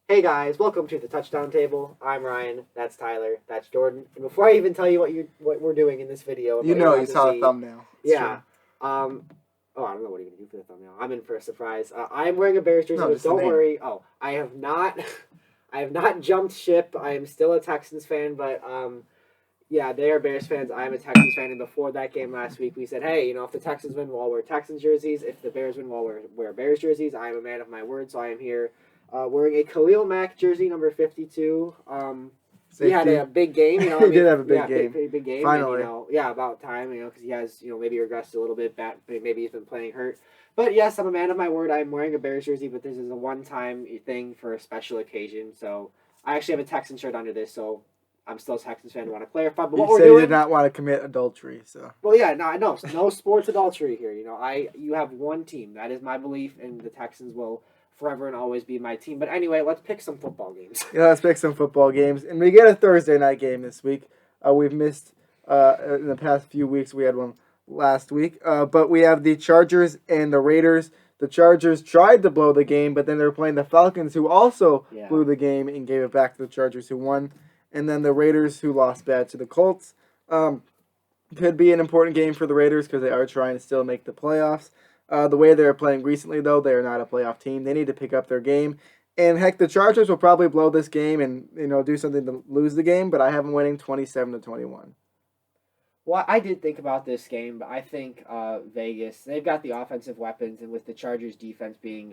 Hey guys, welcome to the Touchdown Table. I'm Ryan. That's Tyler. That's Jordan. And before I even tell you what we're doing in this video and You what you're know about you to saw the see, thumbnail. It's yeah. true. I don't know what you're gonna do for the thumbnail. I'm in for a surprise. I'm wearing a Bears jersey, No, but just the don't name. worry. Oh, I have not, I have not jumped ship. I am still a Texans fan, but yeah, they are Bears fans. I'm a Texans fan, and before that game last week, we said, hey, if the Texans win, we'll wear Texans jerseys. If the Bears win, we'll wear Bears jerseys. I am a man of my word, so I am here wearing a Khalil Mack jersey, number 52. He had Safety. a big game. He did have a big yeah, game. pretty big game. Finally. And, yeah, about time, because he has, maybe regressed a little bit. Maybe he's been playing hurt. But yes, I'm a man of my word. I'm wearing a Bears jersey, but this is a one-time thing for a special occasion. So I actually have a Texan shirt under this, so I'm still a Texans fan. I want to clarify, but what You we're said you did doing. not want to commit adultery, so. Well, yeah, no sports adultery here. You have one team. That is my belief, and the Texans will forever and always be my team. But anyway, let's pick some football games. Yeah, let's pick some football games. And we get a Thursday night game this week. We've missed, in the past few weeks, we had one last week. But we have the Chargers and the Raiders. The Chargers tried to blow the game, but then they were playing the Falcons, who also blew the game and gave it back to the Chargers, who won. And then the Raiders, who lost bad to the Colts. Could be an important game for the Raiders because they are trying to still make the playoffs. The way they're playing recently, though, they are not a playoff team. They need to pick up their game. And heck, the Chargers will probably blow this game and do something to lose the game. But I have them winning 27-21. Well, I did think about this game, but I think Vegas, they've got the offensive weapons, and with the Chargers' defense being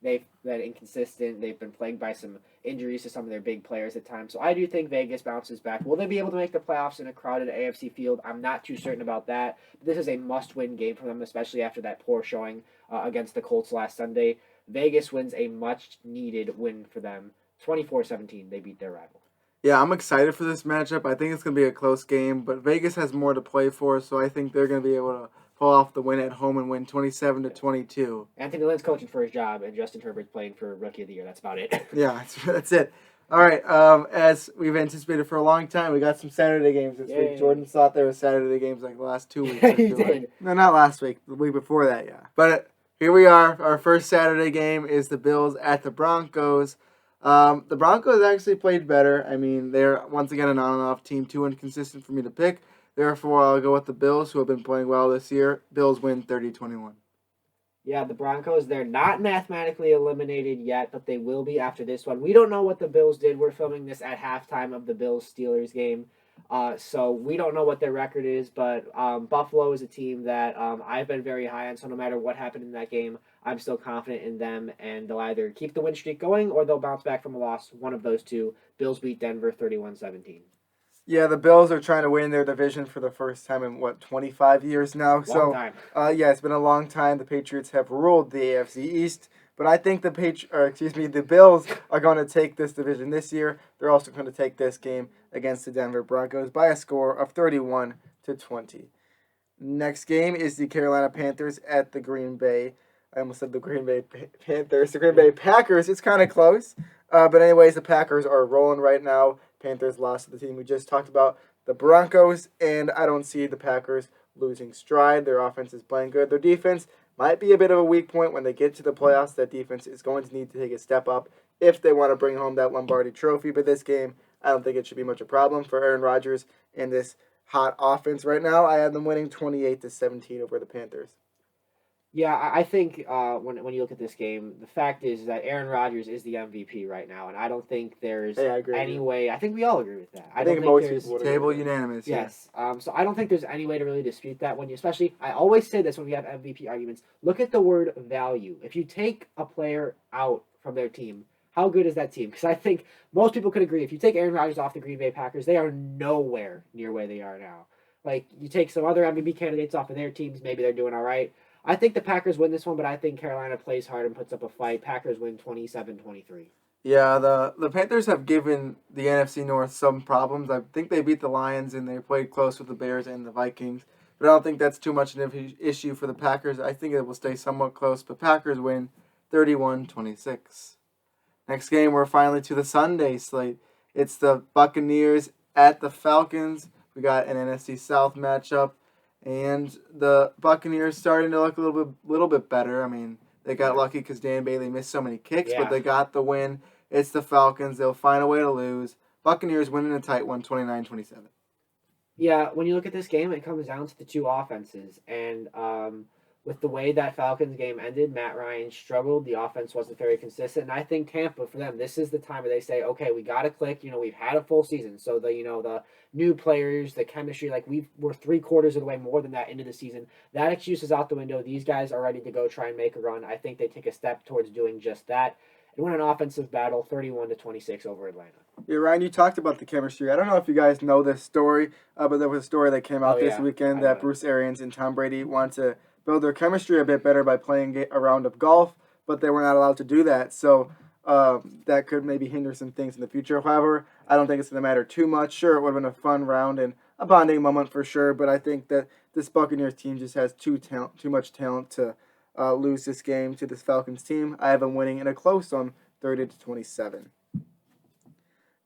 they've been inconsistent, they've been plagued by some injuries to some of their big players at times. So I do think Vegas bounces back. Will they be able to make the playoffs in a crowded AFC field? I'm not too certain about that. But this is a must-win game for them, especially after that poor showing against the Colts last Sunday. Vegas wins a much-needed win for them. 24-17, they beat their rival. Yeah, I'm excited for this matchup. I think it's going to be a close game, but Vegas has more to play for, so I think they're going to be able to pull off the win at home and win 27-22. Anthony Lynn's coaching for his job, and Justin Herbert's playing for Rookie of the Year. That's about it. Yeah, that's it. All right, as we've anticipated for a long time, we got some Saturday games this week. Jordan thought there were Saturday games like the last 2 weeks. He did. Like. No, not last week. The week before that, yeah. But here we are. Our first Saturday game is the Bills at the Broncos. The Broncos actually played better. I mean, they're once again an on and off team, too inconsistent for me to pick. Therefore, I'll go with the Bills, who have been playing well this year. Bills win 30-21. Yeah, the Broncos, they're not mathematically eliminated yet, but they will be after this one. We don't know what the Bills did. We're filming this at halftime of the Bills-Steelers game. So we don't know what their record is, but Buffalo is a team that I've been very high on. So no matter what happened in that game, I'm still confident in them, and they'll either keep the win streak going or they'll bounce back from a loss. One of those two. Bills beat Denver 31-17. Yeah, the Bills are trying to win their division for the first time in 25 years now. Long time. Yeah, it's been a long time. The Patriots have ruled the AFC East, but I think the Bills are going to take this division this year. They're also going to take this game against the Denver Broncos by a score of 31-20. Next game is the Carolina Panthers at the Green Bay. I almost said the Green Bay Panthers. The Green Bay Packers. It's kind of close. But anyways, the Packers are rolling right now. Panthers lost to the team we just talked about, the Broncos, and I don't see the Packers losing stride. Their offense is playing good. Their defense might be a bit of a weak point when they get to the playoffs. That defense is going to need to take a step up if they want to bring home that Lombardi trophy. But this game, I don't think it should be much a problem for Aaron Rodgers and this hot offense right now. I have them winning 28-17 over the Panthers. Yeah, I think when you look at this game, the fact is that Aaron Rodgers is the MVP right now, and I don't think there's any way. I think we all agree with that. I think most people would table unanimous. Yes. So I don't think there's any way to really dispute that. Especially, I always say this when we have MVP arguments. Look at the word value. If you take a player out from their team, how good is that team? Because I think most people could agree. If you take Aaron Rodgers off the Green Bay Packers, they are nowhere near where they are now. Like, you take some other MVP candidates off of their teams, maybe they're doing all right. I think the Packers win this one, but I think Carolina plays hard and puts up a fight. Packers win 27-23. Yeah, the Panthers have given the NFC North some problems. I think they beat the Lions and they played close with the Bears and the Vikings. But I don't think that's too much of an issue for the Packers. I think it will stay somewhat close, but Packers win 31-26. Next game, we're finally to the Sunday slate. It's the Buccaneers at the Falcons. We got an NFC South matchup. And the Buccaneers starting to look a little bit better. I mean, they got lucky because Dan Bailey missed so many kicks, but they got the win It's the Falcons. They'll find a way to lose. Buccaneers winning a tight one, 29-27. Yeah, when you look at this game, it comes down to the two offenses. And with the way that Falcons game ended, Matt Ryan struggled. The offense wasn't very consistent. And I think Tampa, for them, this is the time where they say, okay, we got to click. We've had a full season. So the new players, the chemistry, like we're 3/4 of the way more than that into the season. That excuse is out the window. These guys are ready to go try and make a run. I think they take a step towards doing just that and win an offensive battle 31-26 over Atlanta. Yeah, Ryan, you talked about the chemistry. I don't know if you guys know this story, but there was a story that came out this weekend that Bruce Arians and Tom Brady want to build their chemistry a bit better by playing a round of golf, but they were not allowed to do that. So that could maybe hinder some things in the future. However, I don't think it's going to matter too much. Sure, it would have been a fun round and a bonding moment for sure, but I think that this Buccaneers team just has too much talent to lose this game to this Falcons team. I have them winning in a close one, 30-27.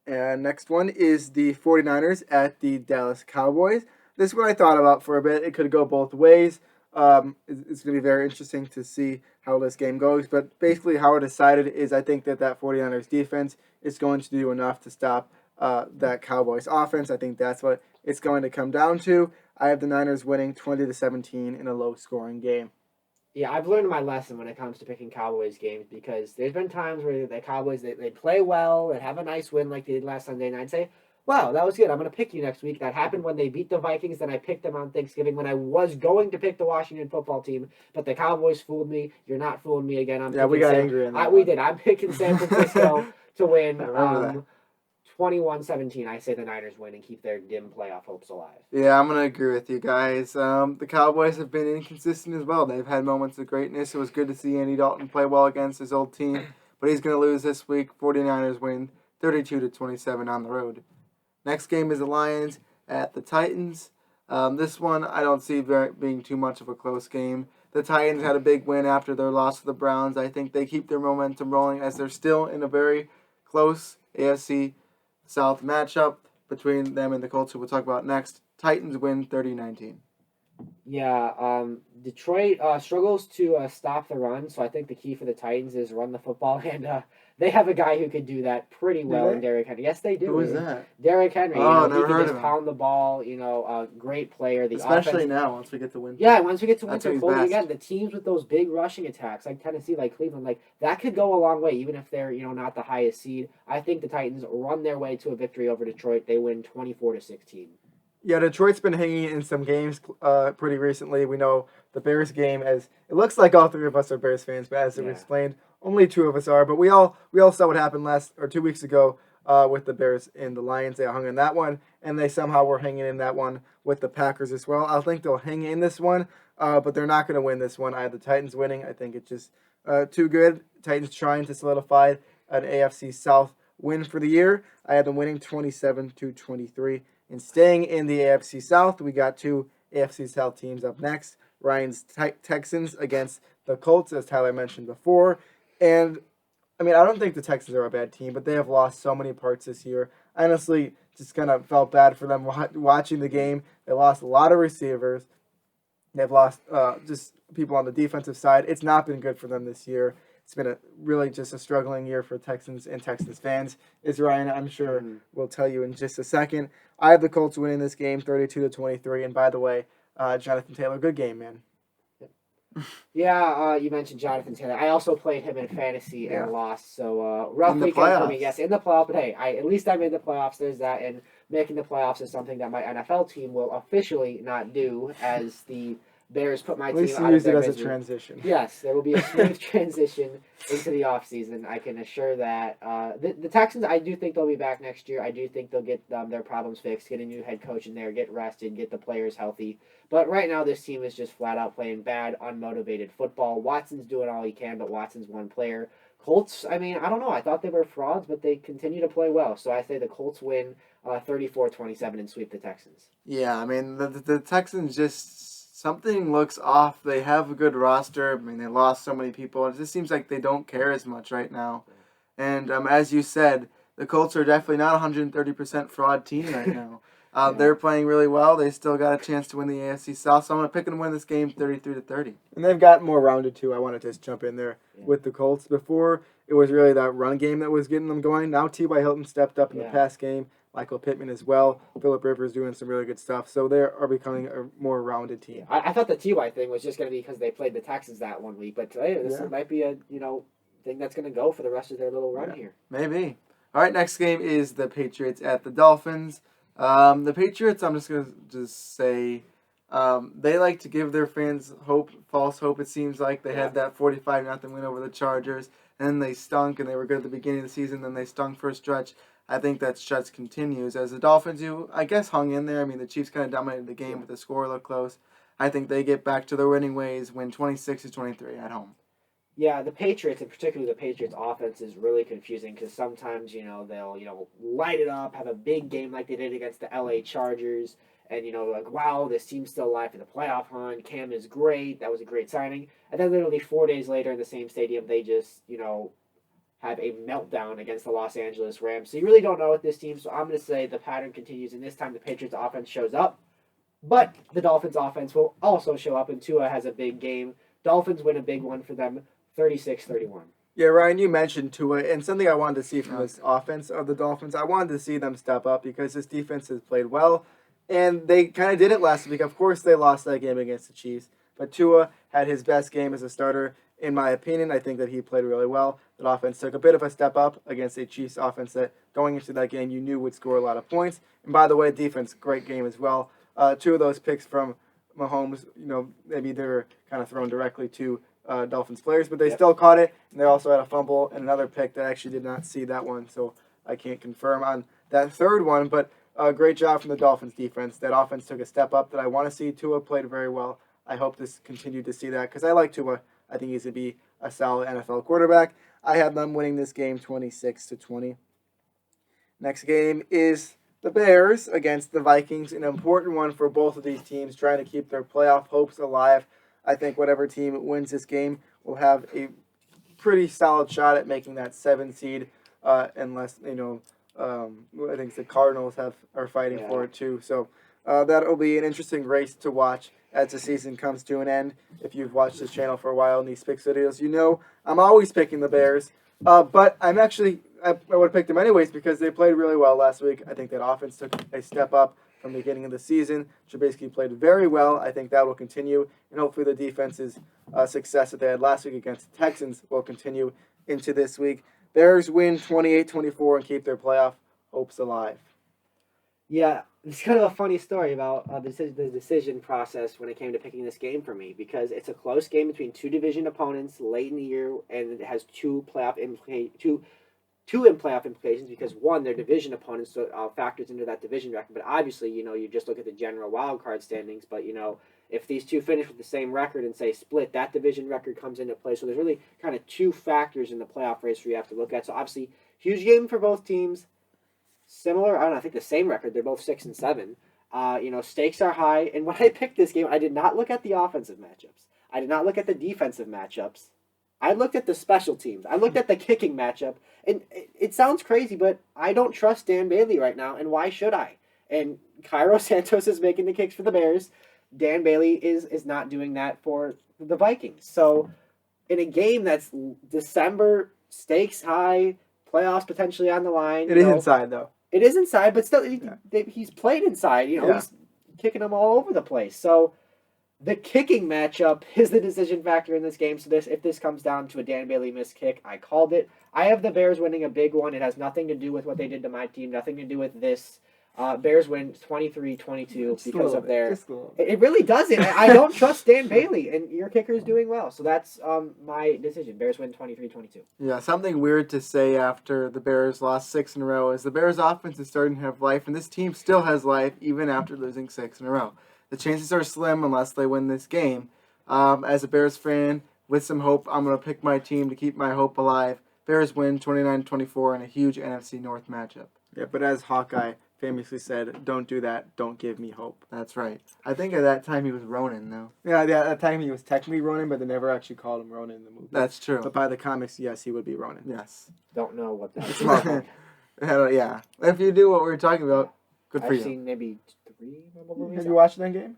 And next one is the 49ers at the Dallas Cowboys. This one I thought about for a bit. It could go both ways. It's going to be very interesting to see how this game goes. But basically how I decided is I think that 49ers defense is going to do enough to stop that Cowboys offense. I think that's what it's going to come down to. I have the Niners winning 20-17 in a low-scoring game. Yeah, I've learned my lesson when it comes to picking Cowboys games because there's been times where the Cowboys, they play well and have a nice win like they did last Sunday, and I'd say, wow, that was good. I'm going to pick you next week. That happened when they beat the Vikings. Then I picked them on Thanksgiving when I was going to pick the Washington football team, but the Cowboys fooled me. You're not fooling me again. We got angry on that. We did. I'm picking San Francisco to win 21-17. I say the Niners win and keep their dim playoff hopes alive. Yeah, I'm going to agree with you guys. The Cowboys have been inconsistent as well. They've had moments of greatness. It was good to see Andy Dalton play well against his old team, but he's going to lose this week. 49ers win 32-27 on the road. Next game is the Lions at the Titans. This one I don't see being too much of a close game. The Titans had a big win after their loss to the Browns. I think they keep their momentum rolling as they're still in a very close AFC South matchup between them and the Colts, who we'll talk about next. Titans win 30-19. Yeah, Detroit struggles to stop the run, so I think the key for the Titans is run the football, and they have a guy who could do that pretty well in Derrick Henry. Yes, they do. Who is that? Derrick Henry. Oh, never he heard can of just him. pound the ball. A great player. Especially now, once we get to winter. Yeah, once we get to winter, best. again, the teams with those big rushing attacks, like Tennessee, like Cleveland, like that could go a long way, even if they're not the highest seed. I think the Titans run their way to a victory over Detroit. They win 24-16. Yeah, Detroit's been hanging in some games pretty recently. We know the Bears game, as it looks like all three of us are Bears fans, but as we explained, only two of us are. But we all saw what happened 2 weeks ago with the Bears and the Lions. They hung in that one, and they somehow were hanging in that one with the Packers as well. I think they'll hang in this one, but they're not going to win this one. I have the Titans winning. I think it's just too good. Titans trying to solidify an AFC South win for the year. I have them winning 27-23. And staying in the AFC South, we got two AFC South teams up next. Ryan's Texans against the Colts, as Tyler mentioned before. And, I don't think the Texans are a bad team, but they have lost so many parts this year. I honestly just kind of felt bad for them watching the game. They lost a lot of receivers. They've lost just people on the defensive side. It's not been good for them this year. It's been really just a struggling year for Texans and Texans fans. As Ryan, I'm sure, will tell you in just a second. I have the Colts winning this game 32-23. And by the way, Jonathan Taylor, good game, man. Yeah, you mentioned Jonathan Taylor. I also played him in fantasy and lost. So rough weekend for me. Yes, in the playoffs. But hey, at least I made the playoffs. There's that. And making the playoffs is something that my NFL team will officially not do, as the Bears put my team out of their misery. At least you use it as a transition. Yes, there will be a smooth transition into the offseason. I can assure that. The Texans, I do think they'll be back next year. I do think they'll get their problems fixed, get a new head coach in there, get rested, get the players healthy. But right now, this team is just flat out playing bad, unmotivated football. Watson's doing all he can, but Watson's one player. Colts, I don't know. I thought they were frauds, but they continue to play well. So I say the Colts win 34-27 and sweep the Texans. Yeah, the Texans just... Something looks off. They have a good roster. They lost so many people. It just seems like they don't care as much right now. And as you said, the Colts are definitely not 130% fraud team right now. They're playing really well. They still got a chance to win the AFC South. So I'm going to pick them to win this game 33-30. And they've got more rounded too. I want to just jump in there with the Colts. Before it was really that run game that was getting them going. Now T.Y. Hilton stepped up in the Yeah. pass game. Michael Pittman as well. Phillip Rivers doing some really good stuff. So they are becoming a more rounded team. I thought the Ty thing was just going to be because they played the Texans that one week, but hey, this Yeah. might be a thing that's going to go for the rest of their little run Yeah. here. Maybe. All right, next game is the Patriots at the Dolphins. The Patriots, I'm just going to say, they like to give their fans hope, false hope, it seems like. They had that 45-0 win over the Chargers, and then they stunk, and they were good at the beginning of the season, then they stunk for a stretch. I think that stretch continues. As the Dolphins, I guess, hung in there. I mean, the Chiefs kind of dominated the game, but the score looked close. I think they get back to their winning ways, win 26-23 at home. Yeah, the Patriots, and particularly the Patriots offense, is really confusing because sometimes, they'll, light it up, have a big game like they did against the LA Chargers, and, like, wow, this team's still alive for the playoff hunt. Cam is great. That was a great signing. And then literally 4 days later in the same stadium, they just, have a meltdown against the Los Angeles Rams. So you really don't know with this team. So I'm going to say the pattern continues, and this time the Patriots offense shows up. But the Dolphins offense will also show up, and Tua has a big game. Dolphins win a big one for them, 36-31. Yeah, Ryan, you mentioned Tua, and something I wanted to see from this offense of the Dolphins, I wanted to see them step up because this defense has played well, and they kind of did it last week. Of course, they lost that game against the Chiefs, but Tua had his best game as a starter. In my opinion, I think that he played really well. That offense took a bit of a step up against a Chiefs offense that going into that game you knew would score a lot of points. And by the way, defense, great game as well. 2 of those picks from Mahomes, maybe they were kind of thrown directly to Dolphins players, but they still caught it. And they also had a fumble and another pick that I actually did not see that one, so I can't confirm on that third one. But great job from the Dolphins defense. That offense took a step up that I want to see. Tua played very well. I hope to continue to see that because I like Tua. I think he's going to be a solid NFL quarterback. I have them winning this game 26-20. Next game is the Bears against the Vikings, an important one for both of these teams, trying to keep their playoff hopes alive. I think whatever team wins this game will have a pretty solid shot at making that 7 seed, unless, I think the Cardinals are fighting for it too. So that'll be an interesting race to watch as the season comes to an end. If you've watched this channel for a while in these picks videos, I'm always picking the Bears. But I would have picked them anyways because they played really well last week. I think that offense took a step up from the beginning of the season. Trubisky played very well. I think that will continue, and hopefully the defense's success that they had last week against the Texans will continue into this week. Bears win 28-24 and keep their playoff hopes alive. Yeah, it's kind of a funny story about the decision process when it came to picking this game for me because it's a close game between 2 division opponents late in the year, and it has two playoff implications because one, their division opponents, so factors into that division record. But obviously, you just look at the general wild card standings. But if these two finish with the same record and say split, that division record comes into play. So there's really kind of 2 factors in the playoff race where you have to look at. So obviously, huge game for both teams. Similar, I think the same record. They're both 6-7. Stakes are high. And when I picked this game, I did not look at the offensive matchups. I did not look at the defensive matchups. I looked at the special teams. I looked at the kicking matchup. And it sounds crazy, but I don't trust Dan Bailey right now. And why should I? And Cairo Santos is making the kicks for the Bears. Dan Bailey is not doing that for the Vikings. So in a game that's December, stakes high, playoffs potentially on the line. It is inside, though. It is inside, but still, he's played inside. He's kicking them all over the place. So the kicking matchup is the decision factor in this game. So if this comes down to a Dan Bailey missed kick, I called it. I have the Bears winning a big one. It has nothing to do with what they did to my team, nothing to do with this. Bears win 23-22 because of their... It really doesn't. I don't trust Dan Bailey, and your kicker is doing well. So that's my decision. Bears win 23-22. Yeah, something weird to say after the Bears lost 6 in a row is the Bears' offense is starting to have life, and this team still has life even after losing 6 in a row. The chances are slim unless they win this game. As a Bears fan, with some hope, I'm going to pick my team to keep my hope alive. Bears win 29-24 in a huge NFC North matchup. Yeah, but as Hawkeye famously said, don't do that, don't give me hope. That's right. I think at that time he was Ronin, though. Yeah, at that time he was technically Ronin, but they never actually called him Ronin in the movie. That's true. But by the comics, yes, he would be Ronin. Yes. Don't know what that's yeah. If you do what we're talking about, good for you. I've seen maybe 3 Marvel movies. Have you watched Endgame?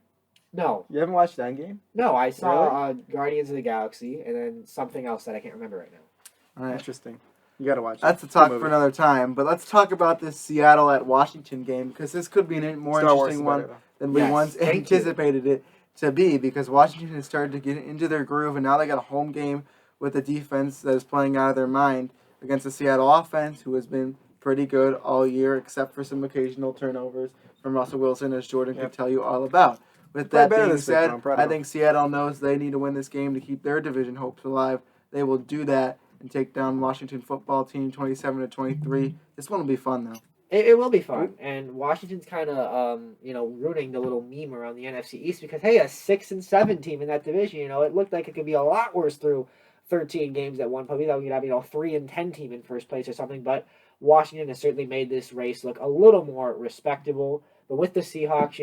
No. You haven't watched Endgame? No, I saw Guardians of the Galaxy and then something else that I can't remember right now. All right. Interesting. You got to watch it. That's a talk for another time. But let's talk about this Seattle at Washington game, because this could be a more interesting one than we once anticipated it to be, because Washington has started to get into their groove, and now they got a home game with a defense that is playing out of their mind against the Seattle offense, who has been pretty good all year, except for some occasional turnovers from Russell Wilson, as Jordan could tell you all about. With that being said, I think Seattle knows they need to win this game to keep their division hopes alive. They will do that and take down Washington football team 27-23. This one will be fun, though. It will be fun, and Washington's kind of ruining the little meme around the NFC East because hey, a 6-7 team in that division, it looked like it could be a lot worse through 13 games at one point. That we could have 3-10 team in first place or something, but Washington has certainly made this race look a little more respectable. But with the Seahawks,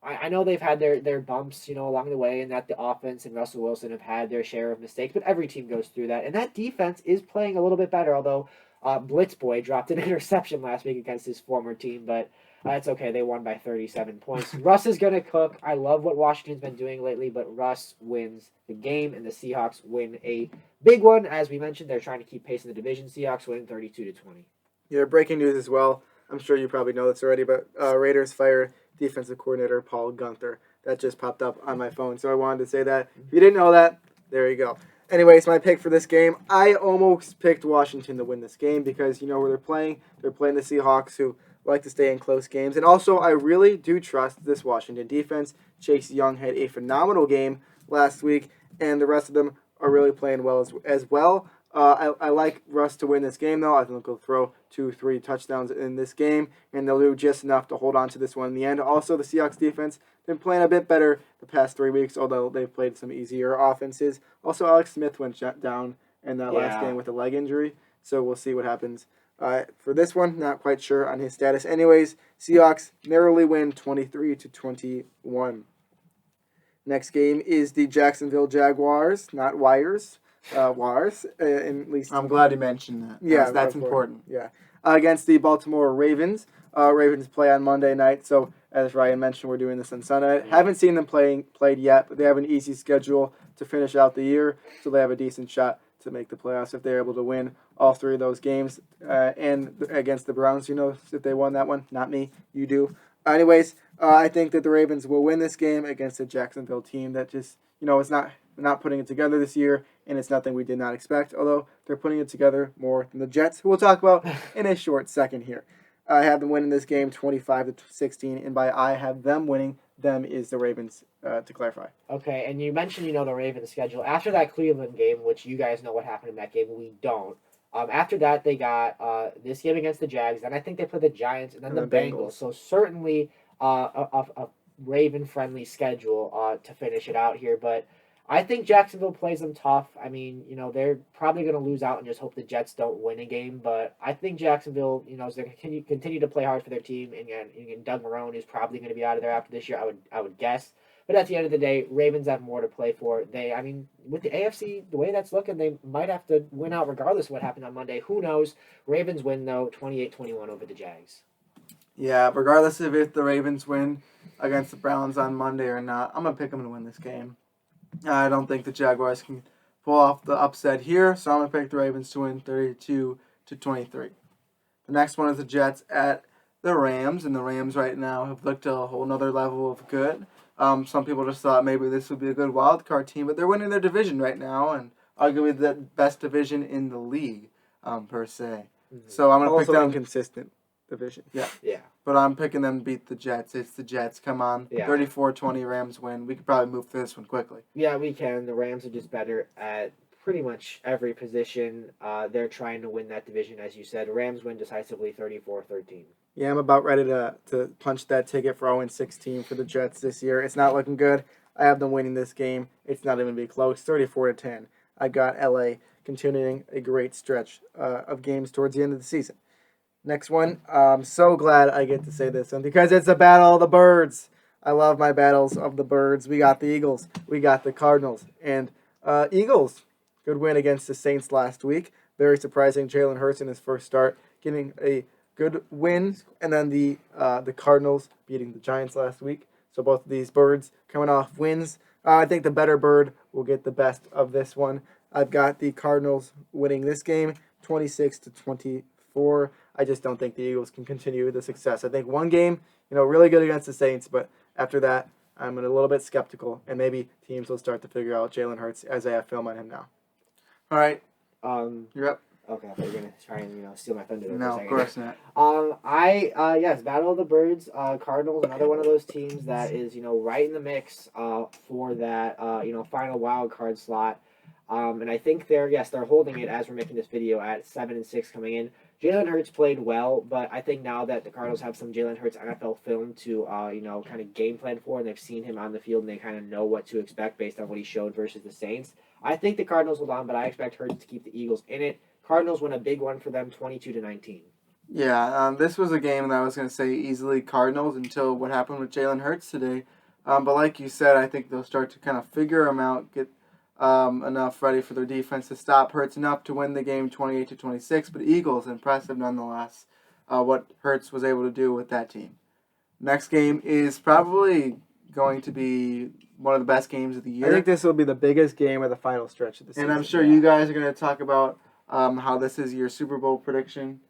I know they've had their bumps, along the way, and that the offense and Russell Wilson have had their share of mistakes, but every team goes through that, and that defense is playing a little bit better, although Blitzboy dropped an interception last week against his former team, but it's okay. They won by 37 points. Russ is going to cook. I love what Washington's been doing lately, but Russ wins the game, and the Seahawks win a big one. As we mentioned, they're trying to keep pace in the division. Seahawks win 32-20. Yeah, breaking news as well. I'm sure you probably know this already, but Raiders fire defensive coordinator Paul Gunther. That just popped up on my phone, so I wanted to say that. If you didn't know that, there you go. Anyways, my pick for this game, I almost picked Washington to win this game because you know where they're playing. They're playing the Seahawks, who like to stay in close games. And also, I really do trust this Washington defense. Chase Young had a phenomenal game last week, and the rest of them are really playing well as well. I like Russ to win this game, though. I think he'll throw 2-3 touchdowns in this game, and they'll do just enough to hold on to this one in the end. Also, the Seahawks defense been playing a bit better the past 3 weeks, although they've played some easier offenses. Also, Alex Smith went down in that last game with a leg injury, so we'll see what happens. For this one, not quite sure on his status. Anyways, Seahawks narrowly win 23-21. Next game is the Jacksonville Jaguars, not Wires. Wars, at least. I'm glad you mentioned that. Yeah, that's important. Yeah, against the Baltimore Ravens. Ravens play on Monday night, so as Ryan mentioned, we're doing this on Sunday. Haven't seen them played yet, but they have an easy schedule to finish out the year, so they have a decent shot to make the playoffs if they're able to win all 3 of those games. And against the Browns, if they won that one, not me, you do. Anyways, I think that the Ravens will win this game against a Jacksonville team that just is not putting it together this year, and it's nothing we did not expect, although they're putting it together more than the Jets, who we'll talk about in a short second here. I have them winning this game 25-16, and by I have them winning, them is the Ravens, to clarify. Okay, and you mentioned, the Ravens schedule. After that Cleveland game, which you guys know what happened in that game, we don't. After that, they got this game against the Jags, then I think they played the Giants, and then the Bengals. So certainly a Raven-friendly schedule to finish it out here, but I think Jacksonville plays them tough. I mean, they're probably going to lose out and just hope the Jets don't win a game. But I think Jacksonville, is going to continue to play hard for their team. And Doug Marrone is probably going to be out of there after this year, I would guess. But at the end of the day, Ravens have more to play for. With the AFC, the way that's looking, they might have to win out regardless of what happened on Monday. Who knows? Ravens win, though, 28-21 over the Jags. Yeah, regardless of if the Ravens win against the Browns on Monday or not, I'm going to pick them to win this game. I don't think the Jaguars can pull off the upset here, so I'm going to pick the Ravens to win 32-23. The next one is the Jets at the Rams, and the Rams right now have looked a whole nother level of good. Some people just thought maybe this would be a good wild card team, but they're winning their division right now, and arguably the best division in the league, per se. Mm-hmm. So I'm going to pick them. Inconsistent division. Yeah. But I'm picking them to beat the Jets. It's the Jets. Come on. Yeah. 34-20 Rams win. We could probably move through this one quickly. Yeah, we can. The Rams are just better at pretty much every position. They're trying to win that division, as you said. Rams win decisively 34-13. Yeah, I'm about ready to punch that ticket for 0-16 for the Jets this year. It's not looking good. I have them winning this game. It's not even be close. 34-10. I got LA continuing a great stretch of games towards the end of the season. Next one, I'm so glad I get to say this one because it's the Battle of the Birds. I love my battles of the birds. We got the Eagles. We got the Cardinals. And Eagles, good win against the Saints last week. Very surprising. Jalen Hurts in his first start getting a good win. And then the Cardinals beating the Giants last week. So both of these birds coming off wins. I think the better bird will get the best of this one. I've got the Cardinals winning this game 26-24. I just don't think the Eagles can continue the success. I think one game, really good against the Saints, but after that, I'm a little bit skeptical, and maybe teams will start to figure out Jalen Hurts as I have film on him now. All right. You're up. Okay, I thought you were gonna try and steal my thunder. No, for a of course not. Yes, Battle of the Birds. Cardinals, another one of those teams that is right in the mix for that final wild card slot. And I think they're holding it as we're making this video at 7-6 coming in. Jalen Hurts played well, but I think now that the Cardinals have some Jalen Hurts NFL film to kind of game plan for, and they've seen him on the field and they kind of know what to expect based on what he showed versus the Saints. I think the Cardinals hold on, but I expect Hurts to keep the Eagles in it. Cardinals win a big one for them, 22-19. Yeah, this was a game that I was going to say easily Cardinals until what happened with Jalen Hurts today. But like you said, I think they'll start to kind of figure him out, get enough ready for their defense to stop Hurts enough to win the game 28-26. But Eagles, impressive nonetheless, what Hurts was able to do with that team. Next game is probably going to be one of the best games of the year. I think this will be the biggest game of the final stretch of the season. And I'm sure you guys are going to talk about how this is your Super Bowl prediction.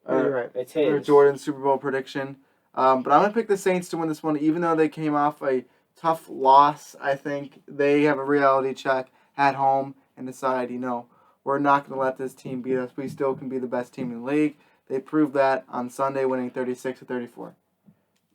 You're right. It's his. Or Jordan's Super Bowl prediction. But I'm going to pick the Saints to win this one, even though they came off a tough loss. I think they have a reality check at home and decide, we're not going to let this team beat us. We still can be the best team in the league. They proved that on Sunday, winning 36-34.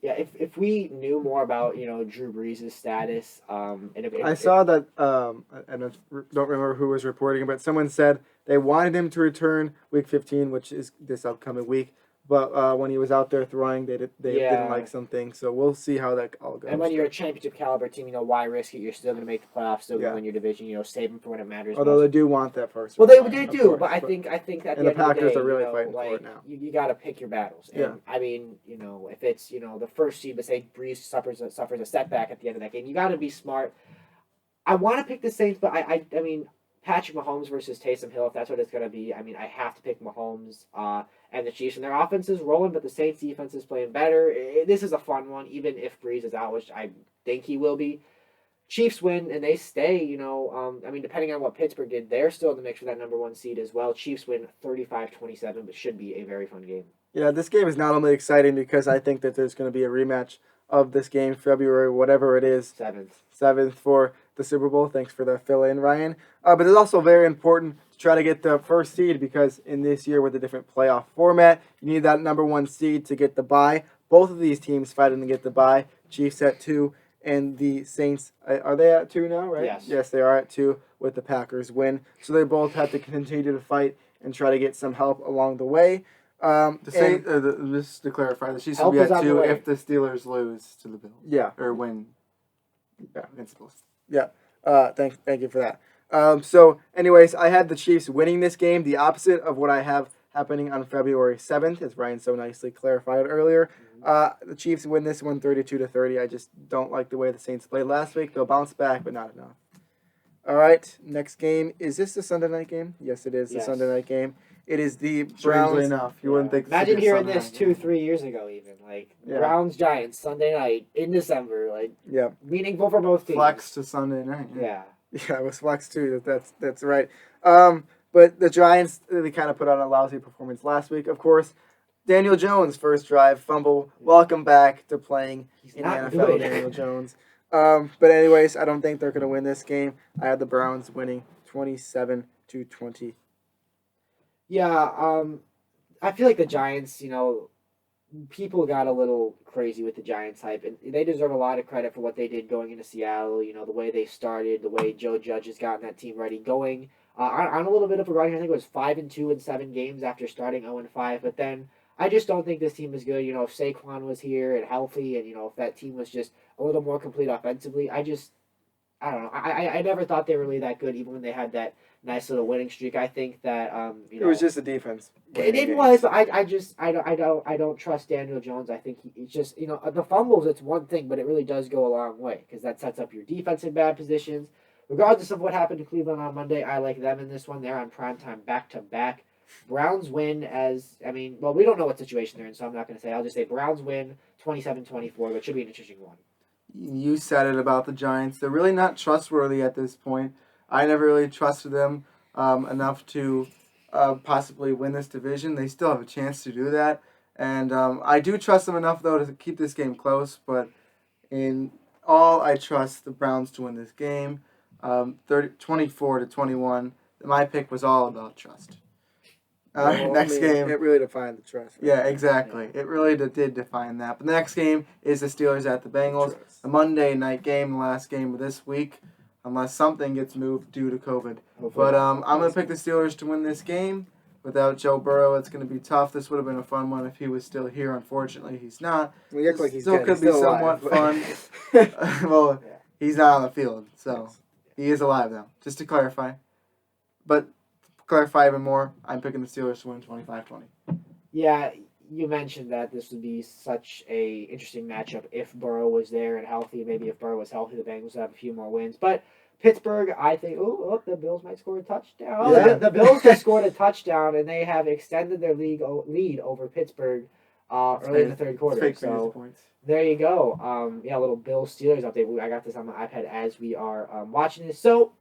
Yeah, if we knew more about Drew Brees' status, and if I saw that I don't remember who was reporting, but someone said they wanted him to return week 15, which is this upcoming week. But when he was out there throwing, they didn't like something. So we'll see how that all goes. And when you're a championship caliber team, why risk it? You're still going to make the playoffs, still going to win your division. Save them for when it matters. Although most. They do want that first. Well, they do, course, but I think that and the Packers are really fighting for it now. You got to pick your battles. And, I mean, if it's the first seed, but say Brees suffers a setback at the end of that game, you got to be smart. I want to pick the Saints, but I mean. Patrick Mahomes versus Taysom Hill, if that's what it's going to be, I mean, I have to pick Mahomes and the Chiefs. And their offense is rolling, but the Saints' defense is playing better. This is a fun one, even if Brees is out, which I think he will be. Chiefs win, and they stay, I mean, depending on what Pittsburgh did, they're still in the mix for that number one seed as well. Chiefs win 35-27, but should be a very fun game. Yeah, this game is not only exciting because I think that there's going to be a rematch of this game, February, whatever it is. 7th for the Super Bowl. Thanks for the fill-in, Ryan. But it's also very important to try to get the first seed because in this year with a different playoff format, you need that number one seed to get the bye. Both of these teams fighting to get the bye. Chiefs at 2 and the Saints, are they at 2 now, right? Yes. Yes, they are at 2 with the Packers win. So they both have to continue to fight and try to get some help along the way. Just to clarify, the Chiefs will be at 2 if the Steelers lose to the Bills. Yeah. Or win against the Bills. Yeah. Thank you for that. So, anyways, I had the Chiefs winning this game, the opposite of what I have happening on February 7th, as Ryan so nicely clarified earlier. The Chiefs win this one 32-30. I just don't like the way the Saints played last week. They'll bounce back, but not enough. All right, next game. Is this the Sunday night game? Yes, it is the Sunday night game. It is the Browns. Strangely enough, you wouldn't think. Imagine hearing this 2-3 years ago, even Browns Giants Sunday night in December, meaningful for both teams. Flex to Sunday night. Yeah, it was flex too. That's right. But the Giants, they kind of put on a lousy performance last week. Of course, Daniel Jones first drive fumble. Welcome back to playing in the NFL, good. Daniel Jones. But anyways, I don't think they're going to win this game. I had the Browns winning 27-20. Yeah, I feel like the Giants, people got a little crazy with the Giants hype, and they deserve a lot of credit for what they did going into Seattle, the way they started, the way Joe Judge has gotten that team ready, going on a little bit of a run. I think it was 5-2 in 7 games after starting 0-5, but then I just don't think this team is good. If Saquon was here and healthy, and, if that team was just a little more complete offensively, I don't know. I never thought they were really that good, even when they had that nice little winning streak. I think that it was just a defense. It was, but I don't trust Daniel Jones. I think he's just the fumbles. It's one thing, but it really does go a long way because that sets up your defense in bad positions. Regardless of what happened to Cleveland on Monday, I like them in this one. They're on primetime back to back. Browns win we don't know what situation they're in, so I'm not going to say. I'll just say Browns win 27-24, which should be an interesting one. You said it about the Giants. They're really not trustworthy at this point. I never really trusted them enough to possibly win this division. They still have a chance to do that. And I do trust them enough, though, to keep this game close. But in all, I trust the Browns to win this game. 24-21. My pick was all about trust. Next game. It really defined the trust. Right? Yeah, exactly. It really did define that. But the next game is the Steelers at the Bengals. A Monday night game, the last game of this week, unless something gets moved due to COVID. But I'm going to pick the Steelers to win this game. Without Joe Burrow, it's going to be tough. This would have been a fun one if he was still here. Unfortunately, he's not. We act like he's still dead. could He's be still somewhat alive. fun. Well, he's not on the field, so he is alive now. Just to clarify. But to clarify even more, I'm picking the Steelers to win 25-20. Yeah, you mentioned that this would be such a interesting matchup if Burrow was there and healthy. Maybe if Burrow was healthy, the Bengals would have a few more wins. But Pittsburgh, I think, the Bills might score a touchdown. Oh, Yeah. the Bills just scored a touchdown, and they have extended their lead over Pittsburgh early in the third quarter. So there you go. A little Bills Steelers update. I got this on my iPad as we are watching this. So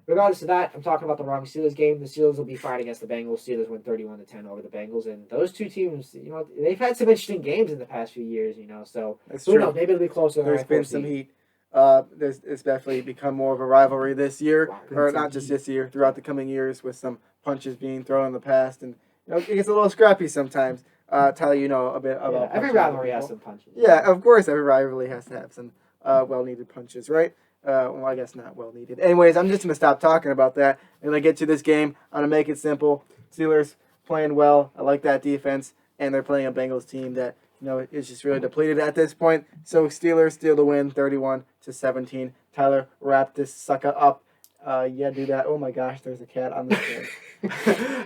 regardless of that, I'm talking about the wrong Steelers game. The Steelers will be fine against the Bengals. Steelers win 31-10 over the Bengals, and those two teams, they've had some interesting games in the past few years. So That's who true. knows? Maybe it'll be closer. There's been some heat. It's definitely become more of a rivalry this year, or not just this year, throughout the coming years, with some punches being thrown in the past, and it gets a little scrappy sometimes. Tyler, you know a bit about every rivalry has some punches. Yeah, of course, every rivalry has to have some well-needed punches, right? Well, I guess not well-needed. Anyways, I'm just going to stop talking about that. I'm going to get to this game. I'm going to make it simple. Steelers playing well. I like that defense, and they're playing a Bengals team that is just really depleted at this point. So Steelers steal the win, 31-17. Tyler, wrap this sucker up. Do that. Oh my gosh, there's a cat on the screen.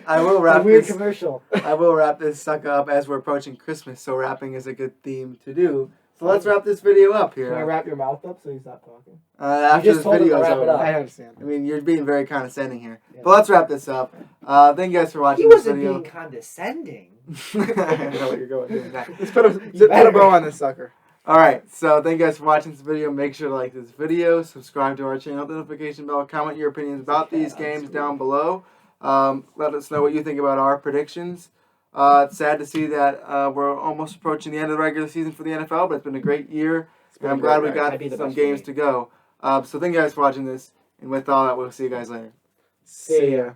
I will wrap weird this commercial. I will wrap this sucker up as we're approaching Christmas, so wrapping is a good theme to do. So let's wrap this video up here. Can I wrap your mouth up so you stop talking? After this video is over. I understand. I mean, you're being very condescending here. Yeah. But let's wrap this up. Thank you guys for watching this video. He wasn't being condescending. I know what you're going to do. Let's put a bow on this sucker. Alright, so thank you guys for watching this video. Make sure to like this video, subscribe to our channel, hit the notification bell, comment your opinions about these games down below. Let us know what you think about our predictions. It's sad to see that we're almost approaching the end of the regular season for the NFL, but it's been a great year. And I'm glad we got some games to go. So thank you guys for watching this. And with all that, we'll see you guys later. See ya.